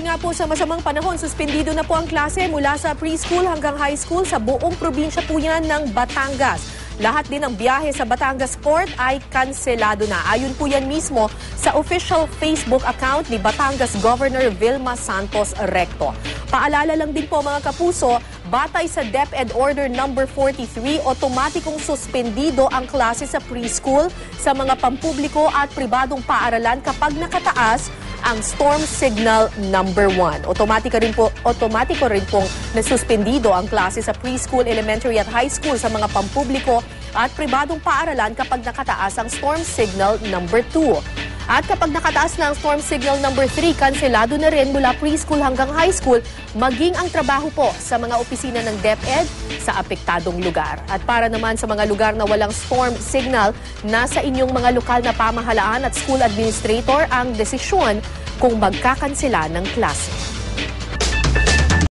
Dahil nga po sa masamang panahon, suspendido na po ang klase mula sa preschool hanggang high school sa buong probinsya po yan ng Batangas. Lahat din ng biyahe sa Batangas Port ay kanselado na. Ayon po yan mismo sa official Facebook account ni Batangas Governor Vilma Santos Recto. Paalala lang din po mga kapuso, batay sa DepEd Order number 43, otomatikong suspendido ang klase sa preschool sa mga pampubliko at pribadong paaralan kapag nakataas ang storm signal number 1. Otomatiko rin pong nasuspendido ang klase sa preschool, elementary at high school sa mga pampubliko at pribadong paaralan kapag nakataas ang storm signal number 2. At kapag nakataas na ang storm signal number 3, kanselado na rin mula preschool hanggang high school, maging ang trabaho po sa mga opisina ng DepEd sa apektadong lugar. At para naman sa mga lugar na walang storm signal, nasa inyong mga lokal na pamahalaan at school administrator ang desisyon kung magkakansela ng klase.